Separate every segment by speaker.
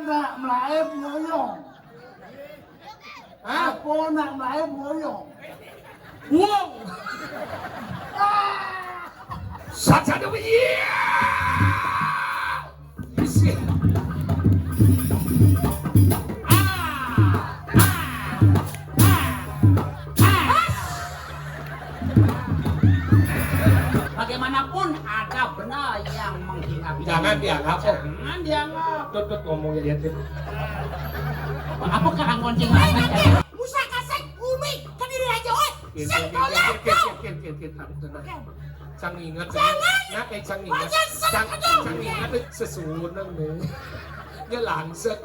Speaker 1: nak melayu boyong. Aku nak melayu boyong.
Speaker 2: Wow. Saja dulu ya.
Speaker 3: Bagaimanapun ada benar yang menghina.
Speaker 2: Jangan dianggap.
Speaker 3: Jangan dianggap.
Speaker 2: Tut ngomongnya dia tuh.
Speaker 3: Apakah anggonceng Musa kasek umi ke diri aja oi. Sing tolak.
Speaker 2: Cang ingat. Nah kayak cang ingat. Cang ingat sesuatu nih. Dia langsung.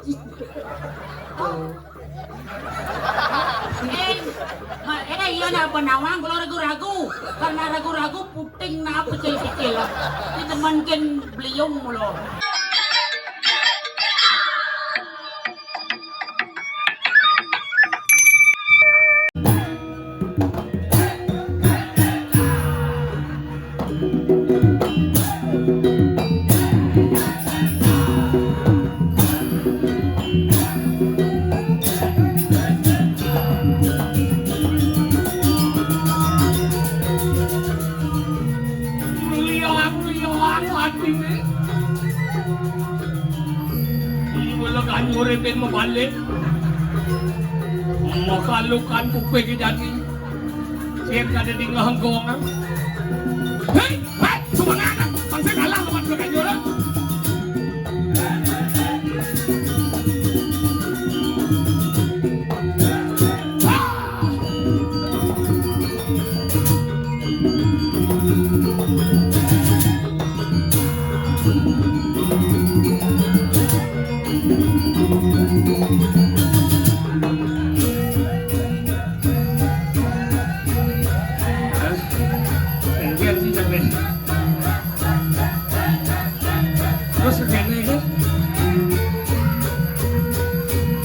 Speaker 3: Iya na penawang kalau ragu-ragu karena ragu-ragu puting na kecil-kecil itu mungkin beliung mulu.
Speaker 2: Uripin mo balik makalukan ko pwede dati siya ka na din hanggongan hey! Hey! Sumanganan! Pansay ka lang naman ka kanyo lang terus kayaknya ini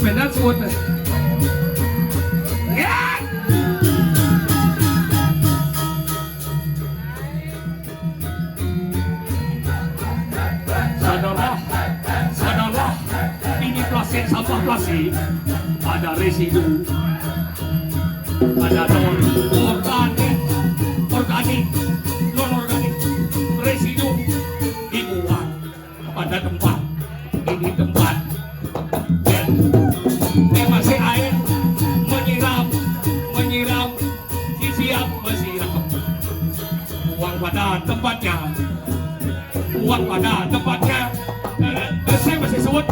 Speaker 2: benar suut ya sadarlah ini plastik sampah plastik ada residu ada organik non organik residu dibuang pada tempat ini tempat masih air menyiram siap menyiram buang pada tempatnya saya masih sebut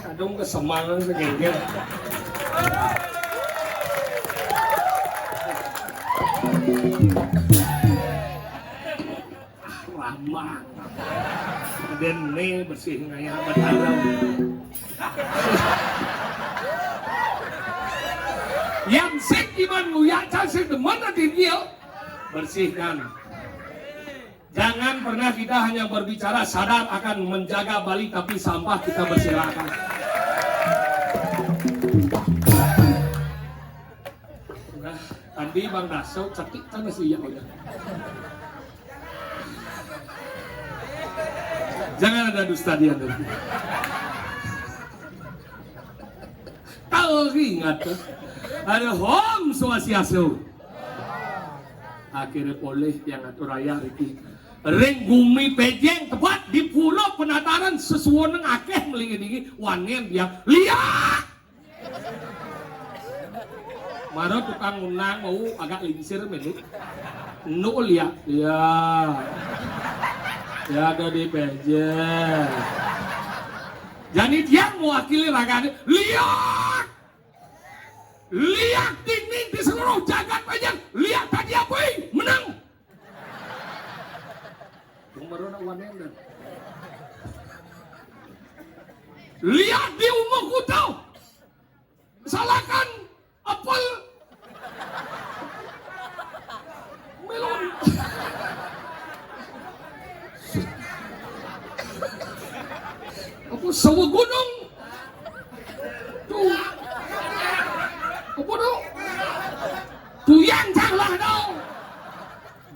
Speaker 2: adung kesemangan segini lama dan nih bersih kayak berhalau yang sik iman nguyak casik teman nanti dia bersihkan. Jangan pernah kita hanya berbicara sadar akan menjaga Bali tapi sampah kita bersihkan. Nah, tadi Bang Daso cetik kan masih ya udah. Jangan ada dusta dia dulu. Tahu ingat tuh, ada Om Swastiastu. Akhirnya boleh yang atur raya itu. Ring bumi pejeng tepat di pulau penataran sesuatu akeh melingin wanen dia lihat. Maro tukang unang mau agak lingsir menik. Nu lihat ya. Ya ada di pejeng. Jadi dia mewakili raga lihat. Lihat dinding di seluruh jagat aja. lihat di umurku tau. Salahkan apel melon. Apa sawo gunung? Tuh. Apa dong? Tuyang janganlah dong.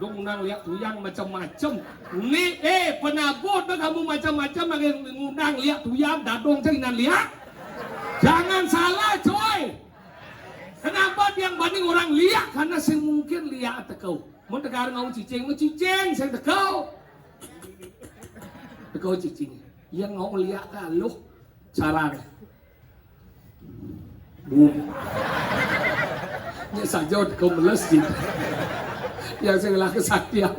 Speaker 2: Dong undang lihat tuyang macam-macam. Nih, penabut kamu macam-macam lagi ngundang lihat tuyang, dadong cerinan lihat. Jangan salah coy. Kenapa yang banding orang lihat? Karena saya mungkin lihat tekau. Mau tegar ngau cicing, mau cicing saya tekau. Tekau cicing. Yang ngau lihat kalau cara. Boom. Nya saja tekau meles gitu. Yang saya ngelah kesaktian.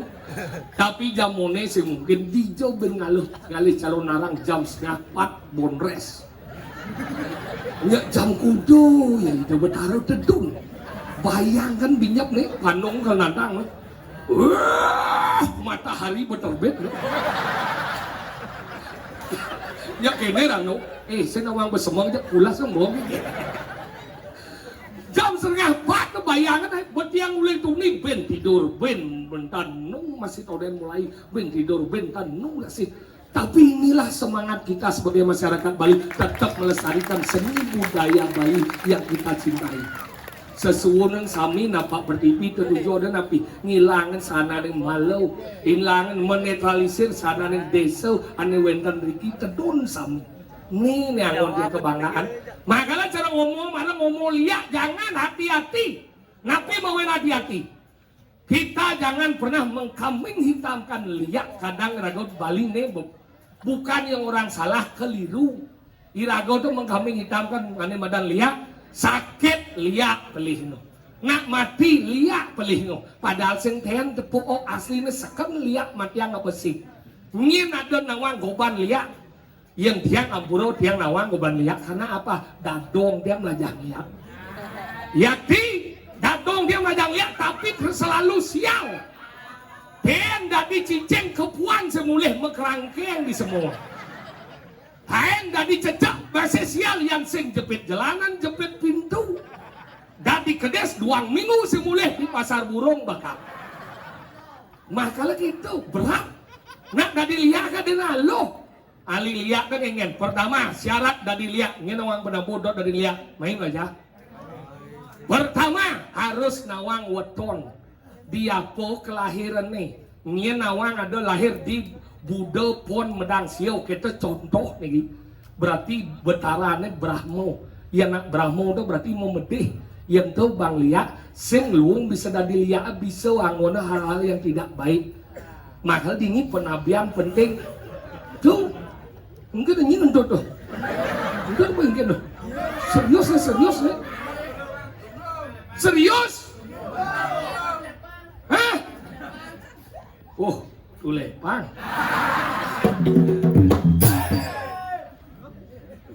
Speaker 2: Tapi jamone saya mungkin dijo ben ngaluh ngalih calon narang jam 3:30 bonres. Nya jam kudu ya itu betaro tedung. Bayangkan binyap nih kanong ke nandang nih. Matahari berterbit nih. Ya kene rano. Saya nawang besemang aja pulas semua. Jam 3:30 bayangan buat yang mulai tuh nih ben tidur ben bentanung masih toden mulai ben tidur ben tanung sih. Tapi inilah semangat kita sebagai masyarakat Bali tetap melestarikan seni budaya Bali yang kita cintai. Sesuwun sami napak bertipi tertuju dan api ngilangan sana yang malau, hilangan menetralisir sana yang desa ane wenten riki tedun sami. Ini yang dia kebanggaan. Makanya cara ngomong mana ngomong lihat jangan hati-hati. Napi mau hati-hati. Kita jangan pernah mengkambing hitamkan lihat kadang ragot Bali nih. Bukan yang orang salah keliru. Irago itu mengkambing hitamkan ane madan lihat sakit lihat pelihno. Nak mati lihat pelihno. Padahal sing ten tepuk aslinya sekem lihat mati yang apa sih? Ngin ada nawang goban lihat. Yang tiang ampuro tiang nawang goban lihat karena apa? Dadong dia melajang lihat. Yakti dadong dia melajang lihat tapi selalu sial. Hen dadi cicing kepuan semulih mekerangkeng di semua. Hen dadi cecak bahasa sial yang sing jepit jalanan jepit pintu. Dadi kedes 2 minggu semulih di pasar burung bakal. Makalah gitu berat. Nak dadi lihat kan dia lo. Ali lihat kan ingin. Pertama syarat dadi lihat. Ingin nawang benar bodoh dadi lihat. Main aja. Pertama harus nawang weton. Dia po kelahiran nih. Ingin nawang ada lahir di Buddha pon medang siau. Kita contoh nih. Berarti betarannya Brahmo. Yang nak Brahmo itu berarti mau medih. Yang tuh bang lihat. Sing luung bisa dadi lihat. Bisa anggona hal-hal yang tidak baik. Maka dingin penabian penting. Tuh. Mungkin ini untuk tuh. Mungkin apa mungkin tuh. Serius nih, serius nih. Serius? Hah? Oh, tulepang.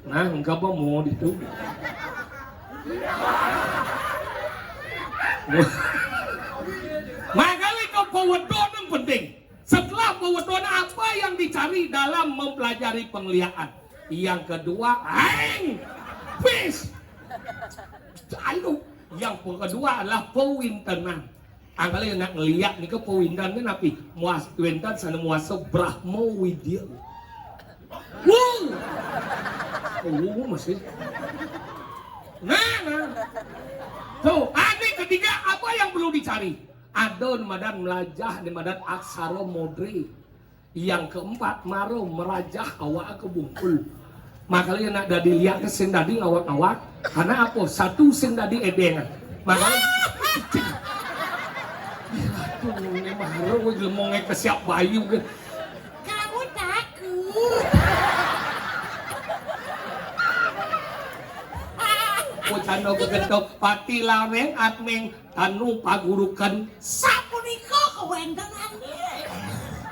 Speaker 2: Nah, enggak apa mau itu. Makanya kau peweton yang penting. Setelah peweton apa yang dicari dalam mempelajari penglihatan? Yang kedua, aing, fish. Ayo. Yang kedua adalah pewintenan. Angkali nak ngeliat nih ke pewintenan ini napi muas winten sana muasa Brahmo Widya. Masih. Nah. Tuh, ini ketiga apa yang perlu dicari? Adon madan melajah di madan aksara modri. Yang keempat maro merajah awak ke bungkul. Makanya nak dadi lihat ke sing dadi ngawak-ngawak. Karena apa? Satu sing dadi edengan. Makanya tuh ini maro gue lemongnya ke siap bayu ke.
Speaker 3: Kamu takut.
Speaker 2: Cano kegetok pati lareng atmeng tanu pagurukan
Speaker 3: Sapuniko kewentengan.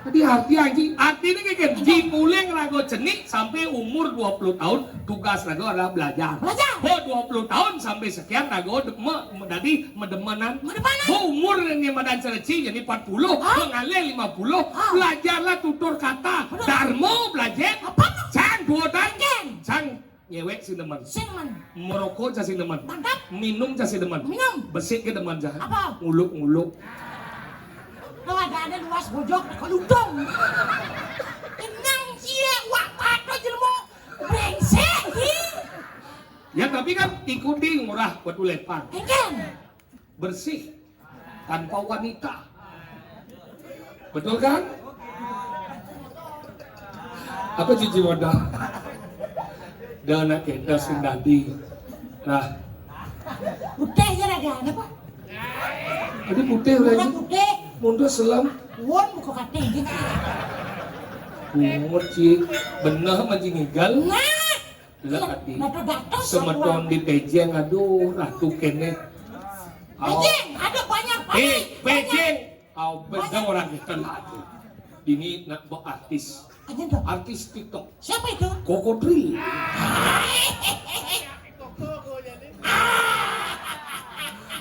Speaker 2: Jadi arti ini kayak ji mulai ngerago cenik sampai umur 20 tahun tugas rago adalah belajar. Oh 20 tahun sampai sekian rago dari medemenan. Oh umur yang madan cereci jadi 40, mengalir 50, belajarlah tutur kata. Darmo belajar. Can dua dan Cang nyewek si demen.
Speaker 3: Sing man.
Speaker 2: Merokok cah si demen.
Speaker 3: Mantap.
Speaker 2: Minum cah si demen.
Speaker 3: Minum.
Speaker 2: Besik ke demen cah.
Speaker 3: Apa?
Speaker 2: Nguluk-nguluk.
Speaker 3: Lo ada luas bojok kaludong. Tenang cie wak pato jelmo. Brengsek hi.
Speaker 2: Ya tapi kan ikuti murah buat ulepan.
Speaker 3: Engken.
Speaker 2: Bersih tanpa wanita. Betul kan? Apa cici modal? Dana kita sindadi. Nah,
Speaker 3: Putih ya ragana pak.
Speaker 2: tadi putih lagi.
Speaker 3: Putih.
Speaker 2: Mundur selam.
Speaker 3: Won buka kating gitu.
Speaker 2: Umur ci bener maji ngigal.
Speaker 3: Nah.
Speaker 2: Lihat hati.
Speaker 3: Datang
Speaker 2: Semeton di pejeng, aduh ratu kene.
Speaker 3: Pejeng, ada banyak
Speaker 2: Pejeng. Au beda orang kita lagi. Ini nak bawa artis.
Speaker 3: Aja dong.
Speaker 2: Artis TikTok.
Speaker 3: Siapa itu?
Speaker 2: Koko Drill.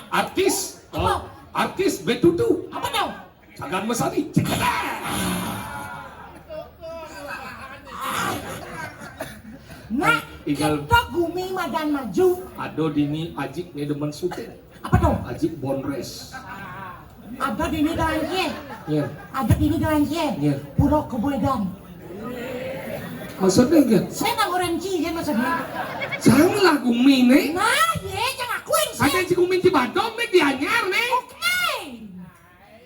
Speaker 2: Artis.
Speaker 3: Apa?
Speaker 2: Artis betutu.
Speaker 3: Apa tau?
Speaker 2: Cagar Mesari.
Speaker 3: Nah,
Speaker 2: Tinggal-
Speaker 3: kita gumi madan maju.
Speaker 2: Ado dini ajik nih demen syuting.
Speaker 3: Apa tuh?
Speaker 2: Ajik bonres.
Speaker 3: Ada di ini dengan cie.
Speaker 2: Ya.
Speaker 3: Ada di ini dengan cie.
Speaker 2: Iya.
Speaker 3: Puro kebedan.
Speaker 2: Maksudnya kan?
Speaker 3: Saya nggak orang cie kan maksudnya.
Speaker 2: Jangan lah gumi nih.
Speaker 3: Nah, ye jangan akuin sih.
Speaker 2: Ada cik gumi Cibadong nih dianyar nih.
Speaker 3: Oke.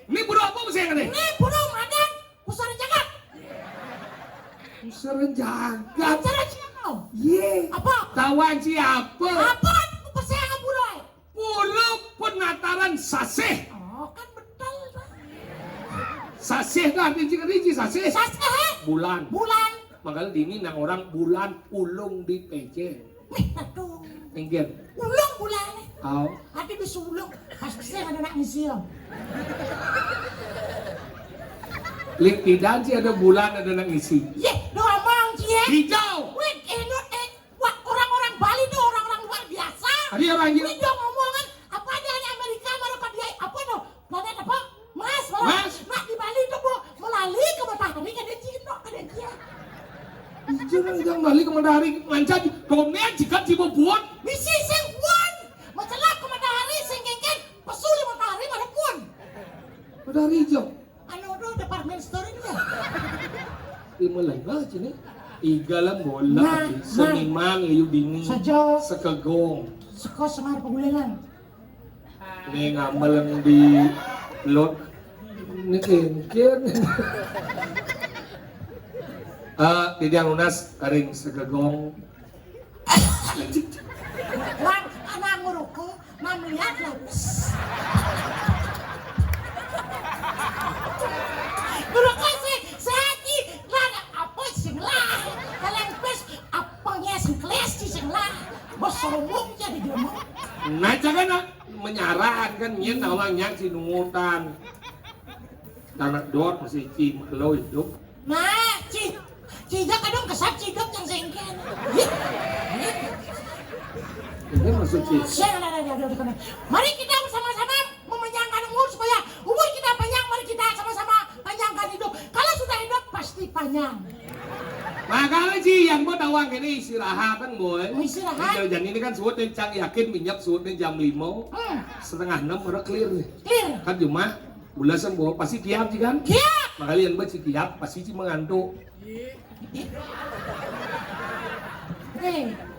Speaker 2: Ini buru apa sih nih?
Speaker 3: Ini puro madan. Pusara jagat.
Speaker 2: Seren jagat.
Speaker 3: Cara siapa?
Speaker 2: Ye.
Speaker 3: Apa?
Speaker 2: Tawan siapa?
Speaker 3: Apa? Persaingan puro.
Speaker 2: Puro penataran saseh.
Speaker 3: Oh, kan betul. Pak.
Speaker 2: Saseh kan rinci saseh.
Speaker 3: Saseh.
Speaker 2: Bulan.
Speaker 3: Bulan.
Speaker 2: Makanya dini nang orang bulan ulung di PC.
Speaker 3: Aduh.
Speaker 2: Minggir.
Speaker 3: Ulung bulan.
Speaker 2: Au.
Speaker 3: Hati disulung. Pasti saya ada nak ngisi.
Speaker 2: Lik tidak sih ada bulan ada nang isi.
Speaker 3: Ye, doa mang cie.
Speaker 2: Hijau.
Speaker 3: Wih, wah orang-orang Bali tuh orang-orang luar biasa.
Speaker 2: Tadi orang
Speaker 3: Ini
Speaker 2: hijau.
Speaker 3: dia ngomongan apa ada di Amerika baru kan dia apa tuh planet apa Mas.
Speaker 2: Mas.
Speaker 3: Nah di Bali tuh bu melalui ke matahari kan dia Cina kan dia.
Speaker 2: Hijau nang hijau balik ke matahari mancat. Domnya jika dibuat.
Speaker 3: Misi sing one. Masalah ke matahari sing kengken pesuli matahari mana pun.
Speaker 2: Matahari hijau.
Speaker 3: Anu tuh department store ini ya.
Speaker 2: Lima lengah sini. Igalam bola.
Speaker 3: Nah,
Speaker 2: Seniman liu dini.
Speaker 3: Saja
Speaker 2: Sekegong.
Speaker 3: sekos semar pegulengan.
Speaker 2: Ini ngambil di lot. Ini kengken. Tidak lunas karing sekegong.
Speaker 3: Lang anak nguruku, nah melihat lah. Nguruku sih, saji lah apa sih lah. Kalian pes apanya sih kelas sih lah. Bos sombong jadi gemuk.
Speaker 2: Nah jangan nak menyaran kan nyen awalnya si nungutan. Anak dot masih cim lo hidup.
Speaker 3: Nah, Cijak kadang kesap cidok yang sengken.
Speaker 2: Ini maksud cim.
Speaker 3: Mari kita bersama-sama memanjangkan umur supaya umur kita panjang. Mari kita sama-sama panjangkan hidup. Kalau sudah hidup pasti panjang.
Speaker 2: Makanya sih yang mau tawang ini istirahat kan boy.
Speaker 3: Istirahat.
Speaker 2: Jalan ini kan suut nih cang yakin minyak suut nih jam 5 setengah 6 udah clear nih.
Speaker 3: Clear.
Speaker 2: Kan cuma bulan sembuh pasti kiap sih kan.
Speaker 3: Kiap.
Speaker 2: Makanya yang buat si kiap pasti sih mengantuk.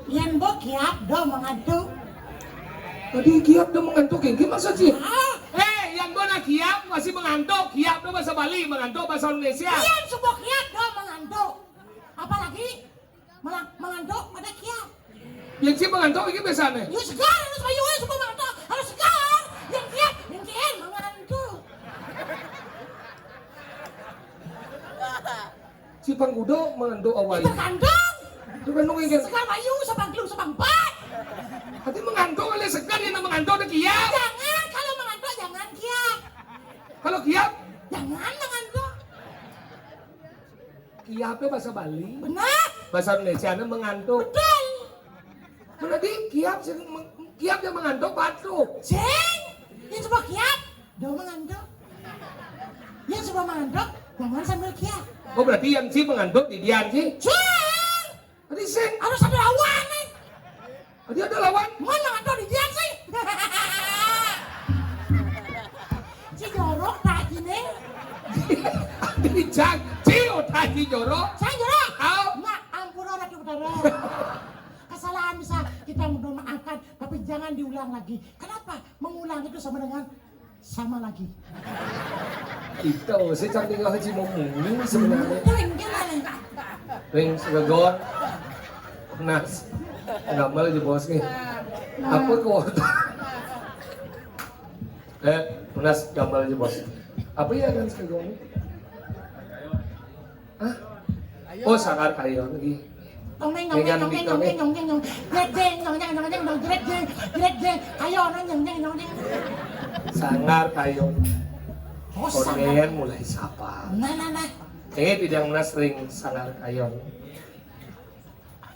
Speaker 3: Yang bok kiap do mengantuk.
Speaker 2: Tadi kiap udah mengantuk yang gimana sih?
Speaker 3: Ah,
Speaker 2: Yang buat kiap masih mengantuk. Kiap tuh bahasa Bali, mengantuk bahasa Indonesia.
Speaker 3: yang sebuah kiap do mengantuk. Apalagi mengantuk pada kiap.
Speaker 2: Yang sih mengantuk ini biasanya.
Speaker 3: Yuk segar harus bayu semua mengantuk harus segar. Yang kiap mengantuk.
Speaker 2: Si Panggudo mengantuk awalnya.
Speaker 3: Terkandung.
Speaker 2: Itu kan nunggu yang
Speaker 3: Segar bayu sabang kelu sabang bat.
Speaker 2: hati mengantuk oleh segan yang mengantuk ada kiap.
Speaker 3: Jangan kalau mengantuk jangan kiap.
Speaker 2: Kalau kiap,
Speaker 3: Jangan mengantuk.
Speaker 2: kiapnya bahasa Bali.
Speaker 3: Benar.
Speaker 2: Bahasa Indonesia mengantuk.
Speaker 3: Betul.
Speaker 2: Berarti kiap yang mengantuk batuk.
Speaker 3: Ceng. Yang sebuah kiap do mengantuk. Yang sebuah mengantuk jangan sambil kiap.
Speaker 2: Oh berarti yang si mengantuk di dian sih.
Speaker 3: Ceng.
Speaker 2: Tadi sing.
Speaker 3: Ada harus ada lawan nih.
Speaker 2: Dia ada lawan.
Speaker 3: Mana ada di dia sih? Si jorok tadi nih.
Speaker 2: Di Cio tadi jorok.
Speaker 3: Saya jorok.
Speaker 2: Au.
Speaker 3: Nah, ampun orang itu benar. Kesalahan bisa kita memaafkan, tapi jangan diulang lagi. Kenapa? Mengulang itu sama dengan sama lagi.
Speaker 2: Itu saya cantik nggak haji mau mungkin sebenarnya.
Speaker 3: Ring.
Speaker 2: Ring segagon. Nas. Gambar aja bos nih. Apa kuota? Nas gambar aja bos. Apa ya kan segagon? Hah? Oh sangar kayo lagi.
Speaker 3: Ayo
Speaker 2: Sangar kayo. Konen mulai sapa.
Speaker 3: Nah.
Speaker 2: Tidak mana sering sangar kayo.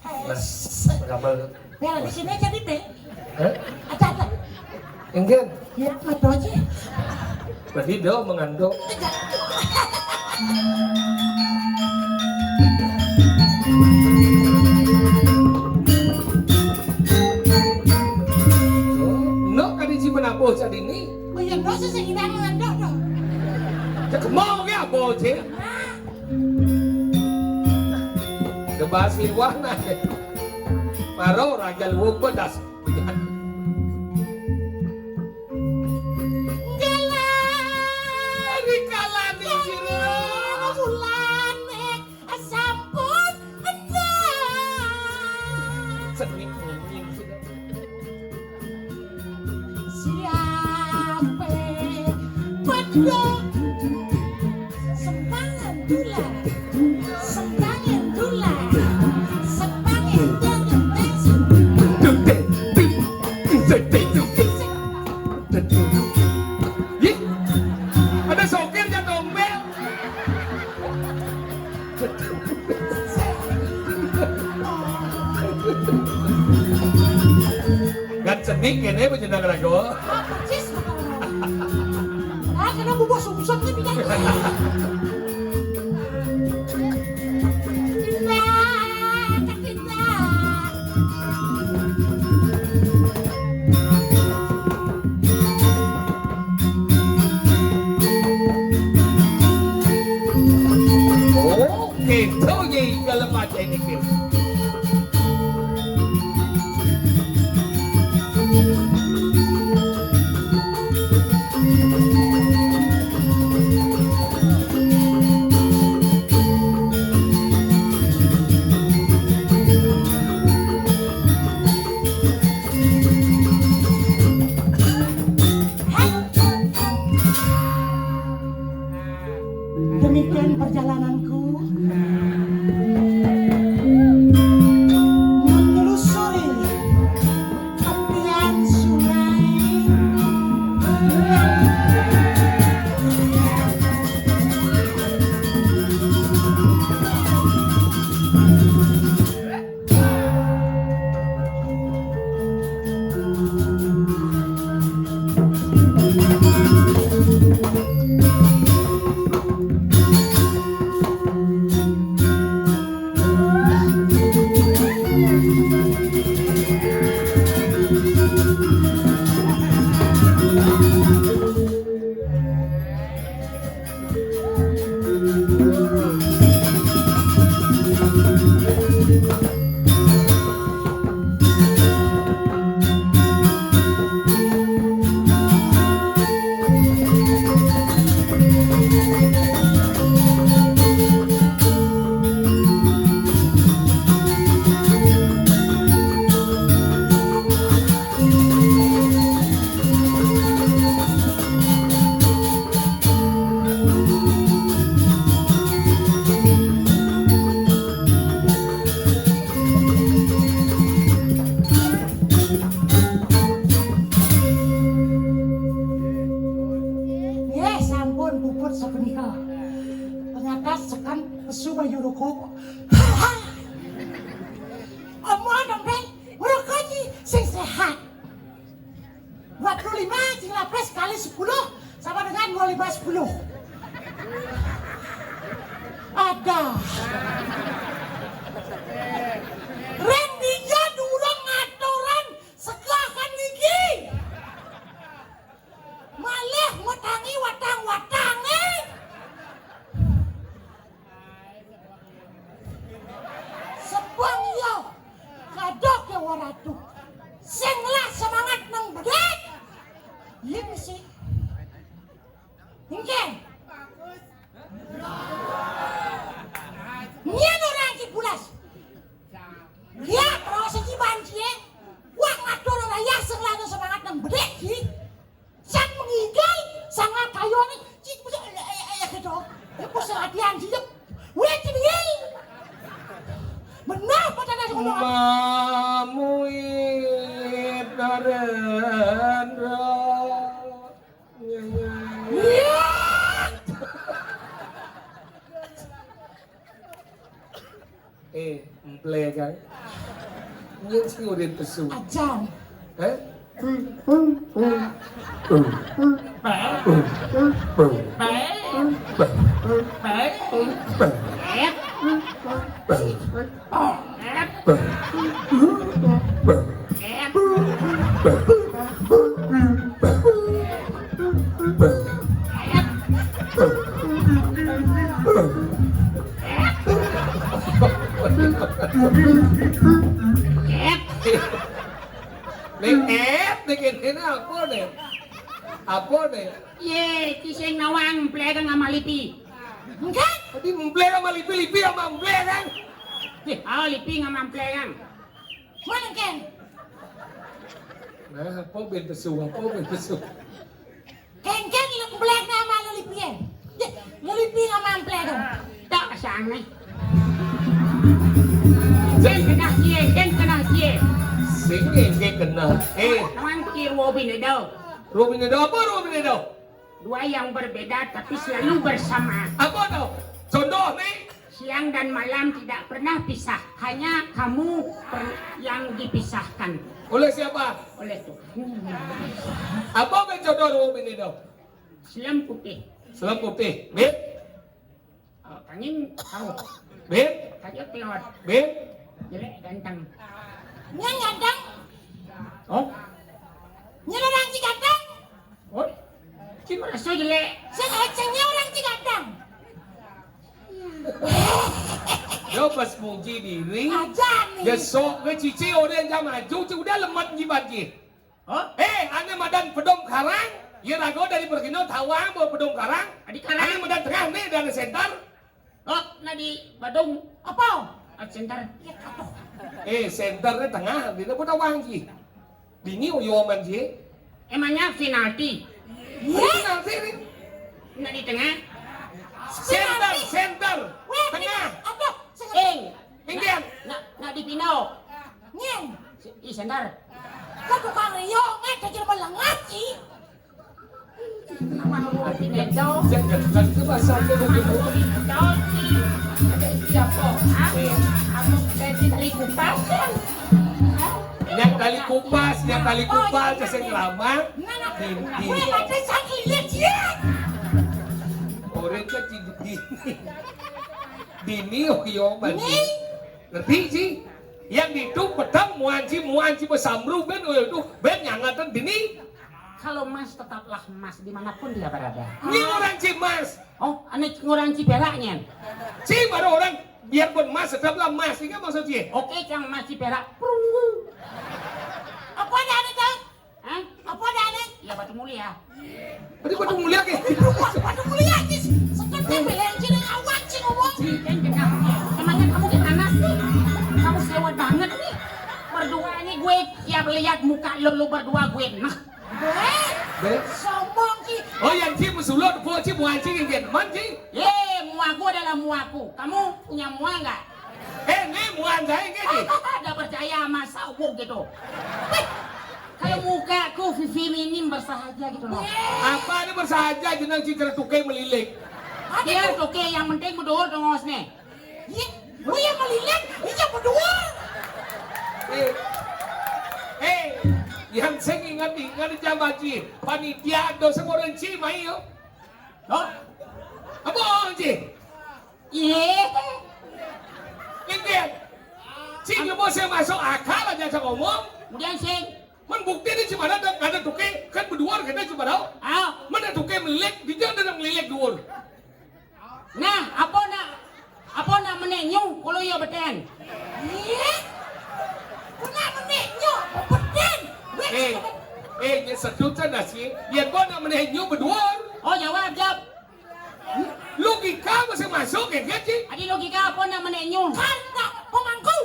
Speaker 2: Mas, gambar.
Speaker 3: Bel di sini aja di Bel.
Speaker 2: Hah?
Speaker 3: Ada.
Speaker 2: Enggak.
Speaker 3: Ya, ada aja.
Speaker 2: Berarti do mengandung. No, kadiji menabuh saat ini.
Speaker 3: Oh iya, dosa sih kita mengandung dong.
Speaker 2: Cek mau ya bocil. Kebasin warna. Maro raja luwag pedas. Ada sokir dan dombel. Gan sedih kene bejenang rago.
Speaker 3: Percis karena bubuk sumsumnya bilang.
Speaker 2: Itu ye kalau baca ini film.
Speaker 3: Demikian perjalananku menelusuri tepian sungai. Ternyata sekan pesu bayu rokok. Omong dompet, merokoki sing sehat. 25 jing lapis kali 10 sama dengan 25 10. Ada. Ren Engken. Nyan orang Cipulas. Ya, kalau si banci, wah ngatur raya selalu semangat nang bedek ki. Sang meninggal, sangat kayo ni. Cik bisa gitu. Ya pos latihan sih. Weh tinggal. Benar pada nasi ngomong.
Speaker 2: Mamuit darendra.
Speaker 3: Iya.
Speaker 2: Emple kan. Nyen sing udah pesu.
Speaker 3: Ajan.
Speaker 2: Eh? Nih apa deh? Apa deh?
Speaker 4: Ye, kiseng nawang plega nga malipi.
Speaker 3: Enggak.
Speaker 2: Tadi memble sama lipi sama memble kan?
Speaker 4: Lipi nga mamplegang.
Speaker 3: Mana Ken?
Speaker 2: Nah, apa ben pesu?
Speaker 3: Ken lembelak nama lelipien. Lelipi nga mamplek.
Speaker 4: Tak sang ni. Ken kena kie.
Speaker 2: Singin kayak kena.
Speaker 4: Nawang ki Robin Edo.
Speaker 2: Robin Edo?
Speaker 4: Dua yang berbeda tapi selalu bersama.
Speaker 2: Apa tuh? Contoh nih.
Speaker 4: Siang dan malam tidak pernah pisah. Hanya kamu yang dipisahkan.
Speaker 2: Oleh siapa?
Speaker 4: Oleh Tuhan.
Speaker 2: Apa ben contoh Robin Edo?
Speaker 4: Selam putih.
Speaker 2: Selam putih. Bet?
Speaker 4: Angin tahu.
Speaker 2: Bet?
Speaker 4: Kayak telur.
Speaker 2: Bet?
Speaker 4: Jelek ganteng.
Speaker 3: Nyan ganteng.
Speaker 4: Oh?
Speaker 3: Nyan orang Ciganteng.
Speaker 4: Oh? Cuma so jelek.
Speaker 3: Sengaja orang Ciganteng.
Speaker 2: Dia pas muji diri.
Speaker 3: Ajan nih.
Speaker 2: Dia sok ke cici orang yang maju, udah lemat jibat ji.
Speaker 4: Oh?
Speaker 2: Ane madan pedom karang. Ya rago dari Berkino tawang bawa pedom karang.
Speaker 4: Adik karang.
Speaker 2: Ane madan tengah nih dan center.
Speaker 4: Oh, nadi Badung.
Speaker 3: Apa?
Speaker 4: At center.
Speaker 3: Ya katoh.
Speaker 2: Centernya tengah, dia pun tawang ji. Bini oyoman ji.
Speaker 4: Emangnya penalti.
Speaker 3: Ya.
Speaker 2: Nanti nih.
Speaker 4: Nadi tengah.
Speaker 2: Center.
Speaker 3: Weh,
Speaker 2: Tengah.
Speaker 3: aduh. Sengaja.
Speaker 2: Pinggian.
Speaker 4: Nadi Pinau.
Speaker 3: Nyan.
Speaker 4: I center.
Speaker 3: Kau tukang Rio, ngajak melengat sih.
Speaker 4: Nama Robin Edo.
Speaker 2: Jangan ke bahasa ke begitu.
Speaker 4: Ada siapa? Aku dari kupas.
Speaker 2: Yang kali kupas, saya ngelama.
Speaker 3: Weh, mati sakit lihat dia.
Speaker 2: Orang kan dini oyoman ji. Ngerti sih? Yang itu petang muanci besamru ben itu ben nyangatan dini.
Speaker 4: Kalau Mas tetaplah Mas dimanapun dia berada.
Speaker 2: Ini orang Cimas.
Speaker 4: Oh, aneh orang Ciperaknya.
Speaker 2: Si baru orang biarpun Mas tetaplah Mas. Ini kan maksudnya.
Speaker 4: Oke, Kang Mas Ciperak.
Speaker 3: Apa ada ane Kang?
Speaker 4: Hah?
Speaker 3: Apa ada ane?
Speaker 4: Ya Batu Mulia.
Speaker 2: Tadi pada mulia ke?
Speaker 3: Waduh mulia sih. Sekarang belain jadi awak sih ngomong.
Speaker 4: Kan kenal. Emangnya kamu gimana sih? Kamu sewot banget nih. Berdua ini gue tiap lihat muka lu berdua gue nah.
Speaker 2: Ben.
Speaker 3: Sombong sih.
Speaker 2: Oh yang Ci musulot, po Ci muanci yang man Ci.
Speaker 4: Muaku adalah muaku. Kamu punya mua nggak?
Speaker 2: Nih muan saya ke Ci.
Speaker 4: Ada percaya sama sawo gitu. Kalau mukaku feminim bersahaja gitu loh.
Speaker 2: Apa ini bersahaja jenang Ci tukai melilik.
Speaker 4: Biar oke, yang penting berdua dong nih.
Speaker 3: Gue yang melilit, dia berdua.
Speaker 2: Yang saya ingat di Jawa Ci, panitia do semua orang Ci mai yo.
Speaker 4: Oh,
Speaker 2: Apa Ci?
Speaker 4: iya.
Speaker 2: Lihat. Ci mau saya masuk akal aja saya ngomong.
Speaker 4: Kemudian sih,
Speaker 2: Man bukti ini cuma ada tukai kan berdua kita cuma tahu. Mana tukai melilik, dia ada melilik dua.
Speaker 4: nah apa nak menenyu kalau iya beten.
Speaker 3: Kenapa meneknya? Beden.
Speaker 2: Sejuta dah sih. Dia kau nak menenyu berdua.
Speaker 4: Oh jawab.
Speaker 2: kayak gaji.
Speaker 4: Adi logika apa na menenyo?
Speaker 3: Kan tak pemangku.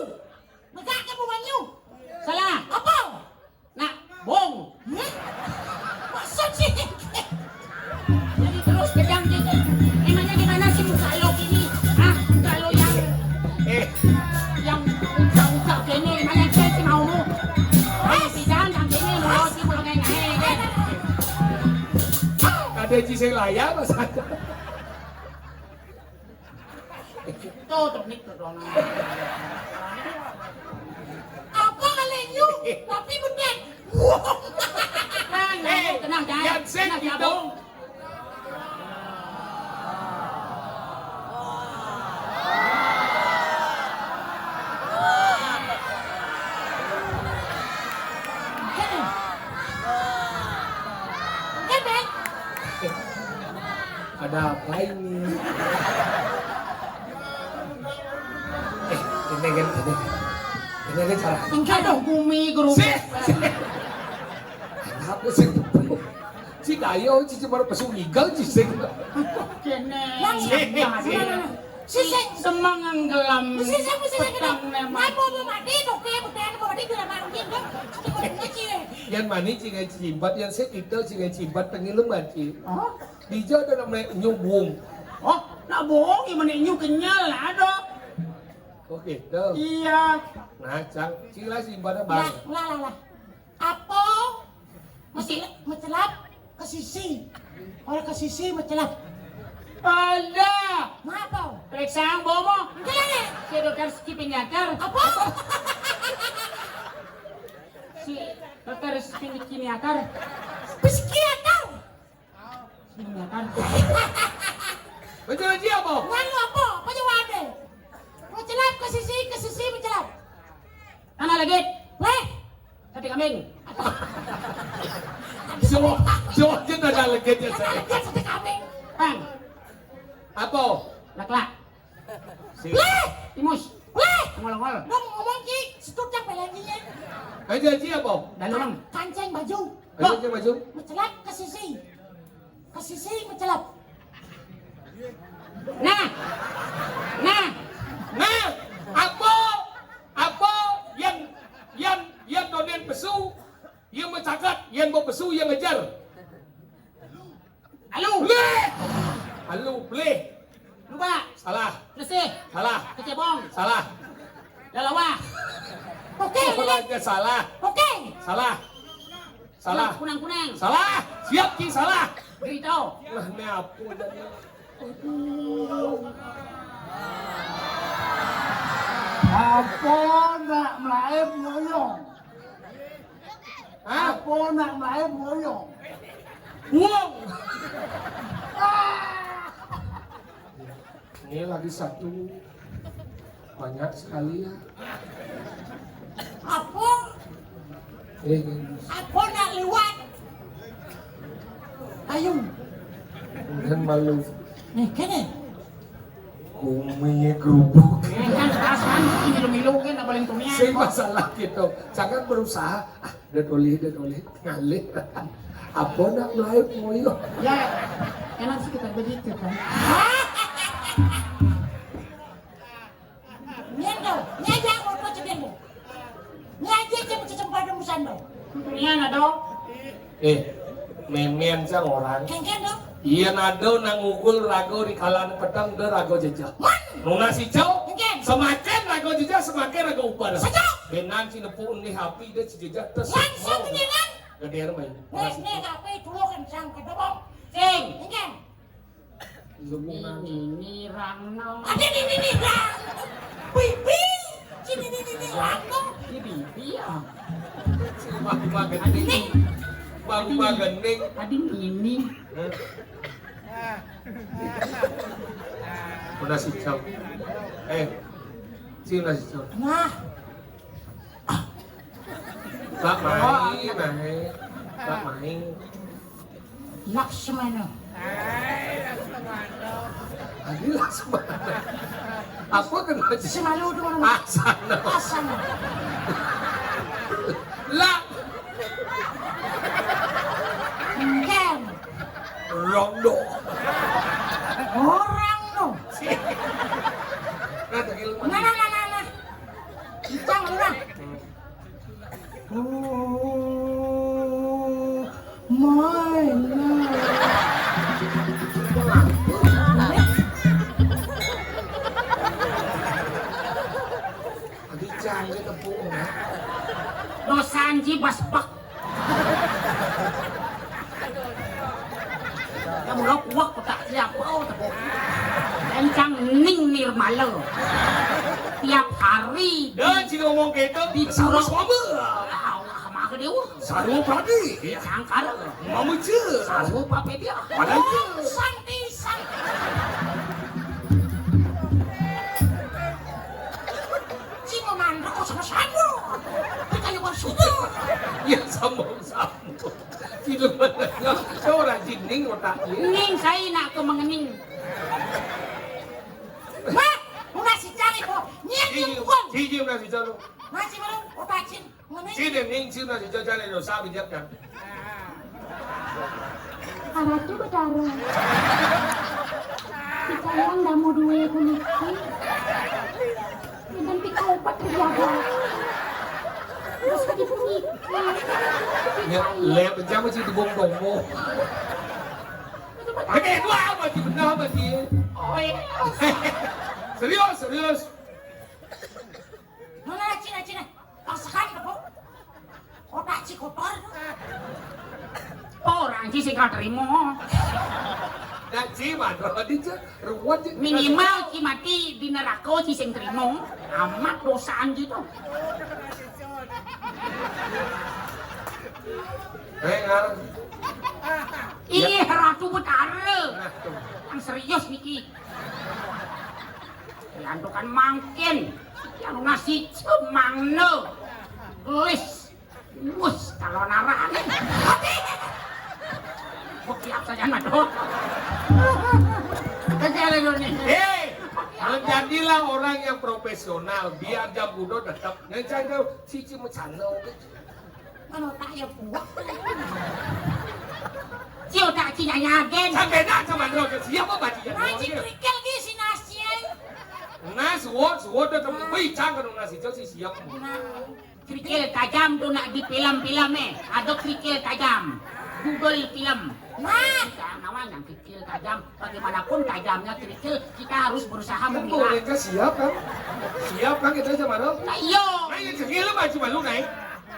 Speaker 3: Negake pemanyu.
Speaker 4: Salah.
Speaker 3: Apa?
Speaker 4: Nak, bong.
Speaker 3: Maksud sih.
Speaker 4: Jadi terus kedang jadi. Emangnya gimana sih muka lo gini? Ah, kalau yang ucap kene, emangnya saya sih mau mu? Pisan yang kene lo sih belum ngai.
Speaker 2: Ada ciseng layar masa.
Speaker 4: Tutup nih kedong.
Speaker 3: Apa kalenyu? Tapi bener.
Speaker 4: Tenang,
Speaker 2: Yan sen
Speaker 4: tenang,
Speaker 2: gitu.
Speaker 4: bong.
Speaker 2: Ada apa ini? Ini kan cara.
Speaker 4: Aduh, bumi gerubuk.
Speaker 2: Apa sih? Si Dayo, si cuma pesu igal, si sing.
Speaker 4: Kene.
Speaker 3: Sisik.
Speaker 4: Semangang gelam.
Speaker 3: Sisik
Speaker 4: petang memang.
Speaker 3: Mai mau mati tuh ke beten mau mati bila mangkin kan.
Speaker 2: Yang mani cinga cimbat, yang saya kita cinga cimbat pengileman ci.
Speaker 4: Oh,
Speaker 2: Dijo ada namanya nyubung.
Speaker 4: oh, nak bohong gimana nyu kenyal ada.
Speaker 2: Oke, tuh.
Speaker 4: Iya.
Speaker 2: Nah, cang, cila cimbatnya
Speaker 3: Lah,
Speaker 2: bang.
Speaker 3: lah. Apa? Mencelap ke sisi. Orang ke sisi mencelap.
Speaker 4: Ada.
Speaker 3: Ngapa?
Speaker 4: Periksa ang bomo.
Speaker 3: Enggak.
Speaker 4: Si dokter psikiater.
Speaker 3: Apa?
Speaker 4: Si dokter psikiater.
Speaker 3: Psikiater.
Speaker 4: Psikiater.
Speaker 2: Betul aja apa?
Speaker 3: Nganu apa? Apa jawabnya? Mencelap ke sisi mencelap.
Speaker 4: Mana lagi?
Speaker 3: Weh.
Speaker 4: Sate kambing.
Speaker 2: Jawab aja ada legitnya saya.
Speaker 3: Dia sate kambing.
Speaker 4: Bang.
Speaker 2: Apa?
Speaker 4: Lak-lak.
Speaker 2: Si.
Speaker 3: Weh.
Speaker 4: Timus.
Speaker 3: Weh.
Speaker 4: Ngol-ngol.
Speaker 3: Ngomong Ki, setut yang pelanginya.
Speaker 2: Aja apa?
Speaker 4: Dalurang.
Speaker 3: Kancing baju.
Speaker 2: Aja maju.
Speaker 3: Mencelap ke sisi. Ke sisi mencelap.
Speaker 4: Nah. Nah.
Speaker 2: Nah, apa yang donen pesu, yang mencakat, yang mau pesu, yang ngejar.
Speaker 4: Halo.
Speaker 2: Bleh! Halo, bleh.
Speaker 4: Lupa.
Speaker 2: Salah,
Speaker 4: Lesih.
Speaker 2: salah,
Speaker 4: Kecebong.
Speaker 2: salah.
Speaker 4: Lalawa.
Speaker 3: Oke.
Speaker 2: Orangnya salah,
Speaker 3: Oke.
Speaker 2: salah, salah,
Speaker 4: Kunang-kunang.
Speaker 2: salah. Siap ki salah.
Speaker 4: Beritahu.
Speaker 2: Lah, ini apa tadi?
Speaker 1: Apa nak melayu boyong?
Speaker 2: Hah?
Speaker 1: Apa nak melayu boyong?
Speaker 2: Uang. Ini lagi satu. Banyak sekali ya.
Speaker 3: Apa? Apa nak lewat? Ayo.
Speaker 2: Dan malu.
Speaker 3: Nih, kene.
Speaker 2: Kuminya kerupuk.
Speaker 4: Kan perasaan milu-milu kan paling tumian.
Speaker 2: Saya masalah gitu. Jangan berusaha. Dan oleh ngalih. Apa nak melayu boyong?
Speaker 4: Ya, enak sih kita begitu kan.
Speaker 3: Niendo, niaja mau baca demo. Niaja cuma cempada musando.
Speaker 4: Tumian ada.
Speaker 2: Memen sang orang.
Speaker 3: Kengken dong.
Speaker 2: Iya nado nangukul rago di kalan pedang de rago jejak. Nuna si cau, semakin rago jejak semakin rago upar.
Speaker 3: Saja.
Speaker 2: Benan si nepun ni hapi de si jejak terus.
Speaker 3: Langsung dengan.
Speaker 2: Gede main.
Speaker 3: Nih, apa itu lo kan sang kedobong.
Speaker 4: Sing.
Speaker 3: Kengken.
Speaker 2: Zubungan.
Speaker 4: Ini Rangno.
Speaker 3: Ada ini rang. Bibi. Sini ini rang dong.
Speaker 4: Ini bibi ya.
Speaker 2: Bang gening. Bang gening.
Speaker 4: Tadi ini.
Speaker 2: Udah si cau. Si udah si cau.
Speaker 3: Nah,
Speaker 2: Tak main. Tak main.
Speaker 3: Laksmana.
Speaker 2: Adilah semua. Apa kena
Speaker 3: Si malu tu mana?
Speaker 2: Asana.
Speaker 3: Asana.
Speaker 2: Lah.
Speaker 3: Kengken.
Speaker 2: Rondo.
Speaker 3: Orang no.
Speaker 4: jibas bak. Kamu lo kuak tak siap oh tepuk. Encang ning nirmala. Tiap hari
Speaker 2: Dan jika ngomong gitu,
Speaker 4: Dicurang.
Speaker 2: sama.
Speaker 4: Allah maka dia.
Speaker 2: Sarung padi.
Speaker 4: Sangkar.
Speaker 2: Mama je.
Speaker 4: Saru pape dia.
Speaker 2: Padahal
Speaker 3: Santi. Cuma mandra kok sama Sandro. Kita yang sudah.
Speaker 2: ya sambung-sambung. Film mana? Orang jining otaknya.
Speaker 4: Ning saya nak ke mengening.
Speaker 3: Mak, mau nasi cari kok. Nyiap kok.
Speaker 2: Chị chiêu là gì cho luôn?
Speaker 3: Nasi baru otakin.
Speaker 2: Chị điểm ninh chiêu là gì cho cha này rồi sao mình chấp nhận?
Speaker 5: Aratu Betara. Si sayang dah mau duwe kuniki. Dan pika opat terjaga. Terus lagi puniki.
Speaker 2: Nhật lẹp bên trong cái chị từ bông đồng mô. Cái này quá mà chị benar mà chị.
Speaker 4: Oi.
Speaker 2: Serius, serius.
Speaker 3: Nona Cina. Paksakan kok. Otak si kotor.
Speaker 4: Orang sih sing gak terima.
Speaker 2: Nah, chị mà rồi đi chứ. Ruwet chứ.
Speaker 4: Minimal ki mati di neraka sih sing terima. Amat dosaan gitu.
Speaker 2: Ngarang.
Speaker 4: Ih, Ratu Betara.
Speaker 2: Nah, tuh.
Speaker 4: Yang serius niki. Lantukan mangkin. Yang nasi cemangno. Gelis. Wus, kalau narane. Siap saja madot. Kejadian ini.
Speaker 2: Menjadilah orang yang profesional. Biar jam budo tetap. Ngencang kau, cici mencana.
Speaker 3: Mana tak ya buat.
Speaker 4: Ciu tak cinya nyagen.
Speaker 2: Sampai nak sama lo ke siapa baca
Speaker 3: Nasi kerikil ki si nasi.
Speaker 2: Nasi suwot tetap bicang kan nasi jauh si siap.
Speaker 4: Kerikil tajam tu nak di film-film ada kerikil tajam. Google film.
Speaker 3: Nah,
Speaker 4: Namanya kerikil tajam. Bagaimanapun tajamnya kerikil, kita harus berusaha
Speaker 2: Kan
Speaker 4: memilah.
Speaker 2: mereka siap kan? Siap kan kita sama lo?
Speaker 4: Nah, iyo.
Speaker 2: Nah yang segini lo baca malu naik.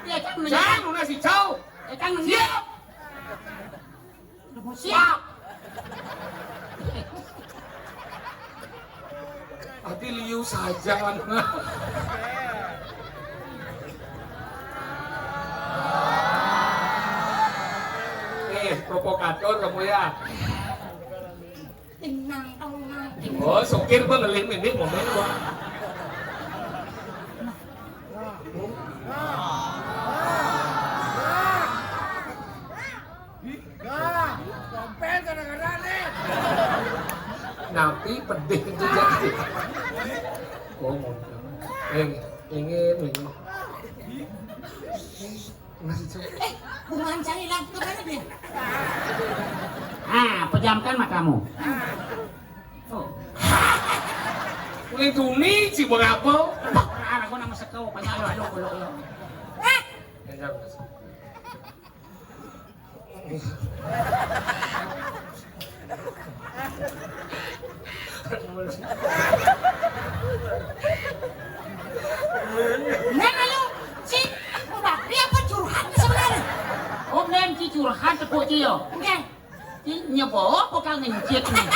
Speaker 4: Dia kan
Speaker 2: Jangan
Speaker 4: menyerang.
Speaker 2: lo nasi jauh.
Speaker 4: Dia kan siap. Siap.
Speaker 2: Hati liu saja kan. Provokator kamu ya.
Speaker 3: tenang.
Speaker 2: Oh, sokir ba ngaling ini momen gua. Napi pedih itu jadi. Oh, ingin. Masih coba.
Speaker 3: Bukan cari lagi ke mana dia?
Speaker 4: Pejamkan matamu.
Speaker 2: Ini tuni si mengapa?
Speaker 4: Aku nama sekau, banyak lo.
Speaker 3: Nana lu, si, udah dia apa curhat sebenarnya?
Speaker 4: Hôm nay chị curhat ke cô chị
Speaker 3: Oke,
Speaker 4: Chị nyebo apa kau ngencet nih?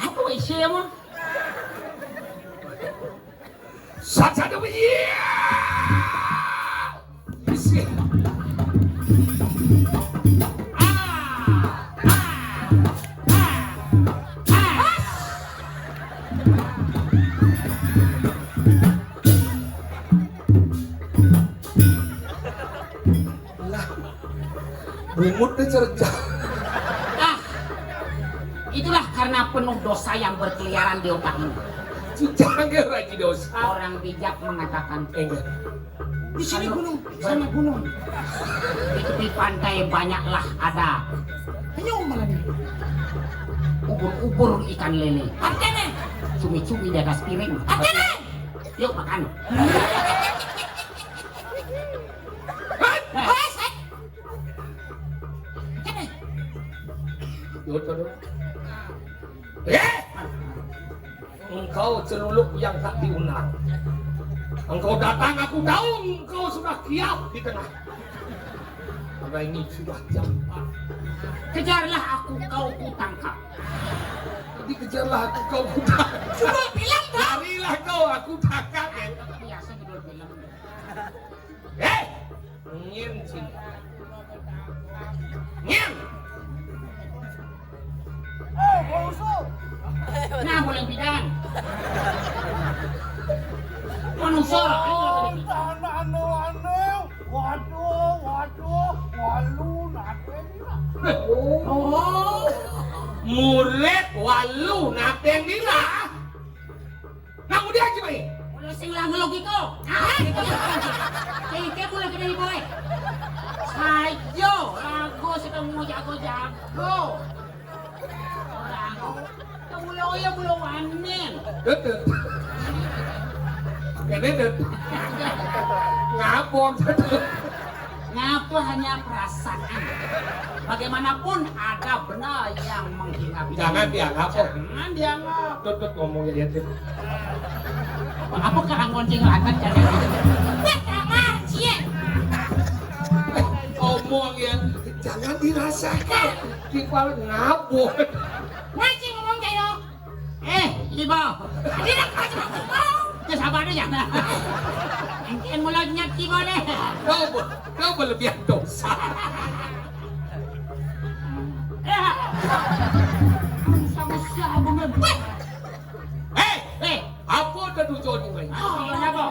Speaker 4: Aku isi mah.
Speaker 2: Saja dulu ya. Isi. Lumutnya cerdas.
Speaker 4: Itulah karena penuh dosa yang berkeliaran di otakmu.
Speaker 2: Jangan lagi dosa.
Speaker 4: Orang bijak mengatakan,
Speaker 2: Enggak.
Speaker 3: di sini gunung, sana gunung.
Speaker 4: di tepi pantai banyaklah ada
Speaker 3: Penyum malah nih.
Speaker 4: ubur-ubur ikan lele,
Speaker 3: Artinya,
Speaker 4: cumi-cumi di atas piring.
Speaker 3: artinya.
Speaker 4: Yuk makan.
Speaker 3: Hei. Artinya.
Speaker 2: Yaudah. Engkau celuluk yang tak diundang. Engkau datang, aku tahu engkau sudah kiap di tengah. Karena ini sudah jam 4.
Speaker 4: Kejarlah aku, kau kutangkap.
Speaker 2: Jadi kejarlah aku, kau kutangkap.
Speaker 3: Sudah bilang dah.
Speaker 2: Larilah kau, aku tangkap.
Speaker 4: Biasa judul film.
Speaker 2: Ngin sini. Ngin.
Speaker 4: Nah, boleh bidang. Manusia.
Speaker 1: Walu naten.
Speaker 3: Oh.
Speaker 2: Murid walu nateng dila. Kamu dia aja baik.
Speaker 4: Udah sing langelog ito. Kaya boleh kena ni boy. Sayo, lago sa kamu jago-jago. Lago. Kamuloy belum anin.
Speaker 2: Dedet. Dedet. Ngapon.
Speaker 4: Ngapa hanya perasaan? Bagaimanapun ada benar yang menghina.
Speaker 2: Jangan dianggap kok.
Speaker 4: Jangan dianggap.
Speaker 2: Tutup ngomongnya dia tuh.
Speaker 4: Apakah ngonceng lakan jadi?
Speaker 3: Jangan, cie.
Speaker 2: Ngomong ya, jangan dirasakan. Kipal ngapun.
Speaker 3: Ngaji ngomong kayo.
Speaker 4: Ibo.
Speaker 3: Adi nak macam apa?
Speaker 4: Ya sabar aja. Mungkin mulai nyaki boleh.
Speaker 2: Kau berlebihan dosa.
Speaker 4: Sama siapa ngebet?
Speaker 2: Apa dah tujuan ini?
Speaker 4: Kenapa?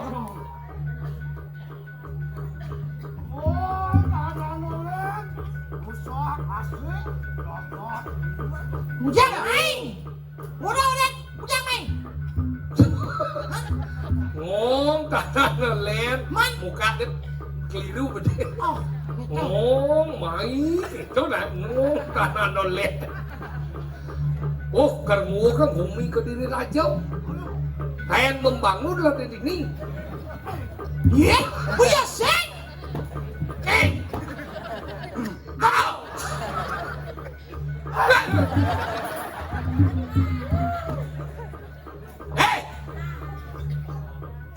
Speaker 3: Bujang main. Udah bujang main.
Speaker 2: Ngomong tanah len,
Speaker 3: Man.
Speaker 2: muka dia keliru betul.
Speaker 3: Oh,
Speaker 2: Ngomong main, itu nak ngomong tanah len. Oh, kermu kan bumi ke diri raja. Kain membangunlah di sini.
Speaker 3: ye, bujang seng.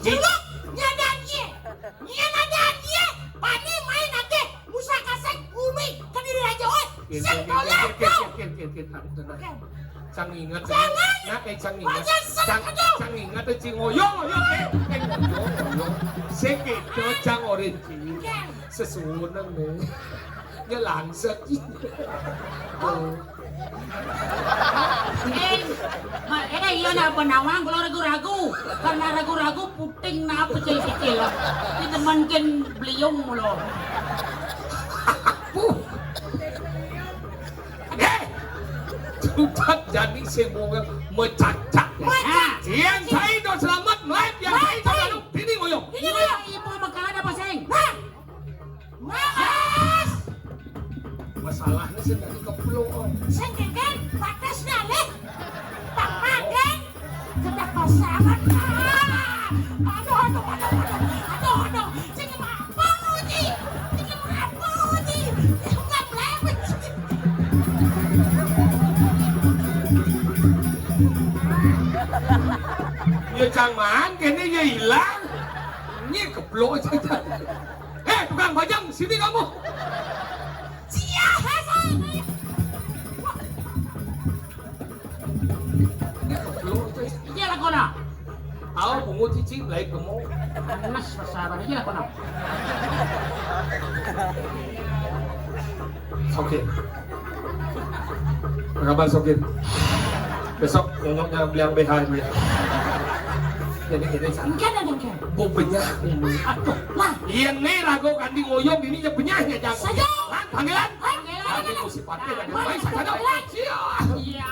Speaker 3: Jeluk, nyadan ye. Nyadan ye. Pani main nanti. Musa kasek bumi ke diri raja. Oi, seng tolak kau.
Speaker 2: Chẳng ingat
Speaker 3: Jangan.
Speaker 2: Chẳng
Speaker 3: Jangan
Speaker 2: ingat
Speaker 3: senang aduh.
Speaker 2: Chẳng ingat Chị ngồi vô Sige cho chẳng orange Sesuatu nih Như làng sợi
Speaker 4: Iyon na panawang kalau ragu-ragu. Karena ragu-ragu puting na pecil-pecil. Di teman kan beliung mulu.
Speaker 2: Tutak jadi semuanya mencacak. Yang saya itu selamat live, yang saya itu lalu ini ngoyong.
Speaker 4: Ini mah ibu makanan apa seng?
Speaker 3: Mas,
Speaker 2: Masalahnya saya dari ke pulau.
Speaker 3: seng kan batas nale. Tak makan. Kedak pasangan. Aduh. Seng apa uji? Enggak melewat.
Speaker 2: Ya jangan, kayaknya ya hilang. Ini keblok aja. Tukang bajang, sini kamu.
Speaker 3: Cia,
Speaker 2: Ini keblok aja.
Speaker 4: Iya lah kona.
Speaker 2: Tahu bungu cici mulai gemuk.
Speaker 4: Mas persahabat iya lah kona.
Speaker 2: Sokir. Apa kabar Sokir? Besok nyonyoknya beli BH ini. Jadi
Speaker 3: Mungkin ada kan?
Speaker 2: oh benyah.
Speaker 4: Aduh.
Speaker 3: Lah,
Speaker 2: Ini rago kandi ngoyong ini ya benyahnya jangan.
Speaker 3: Saja.
Speaker 2: Panggilan.
Speaker 3: Panggilan.
Speaker 2: Lagi mesti pakai dan baik saja. Iya.
Speaker 4: Iya.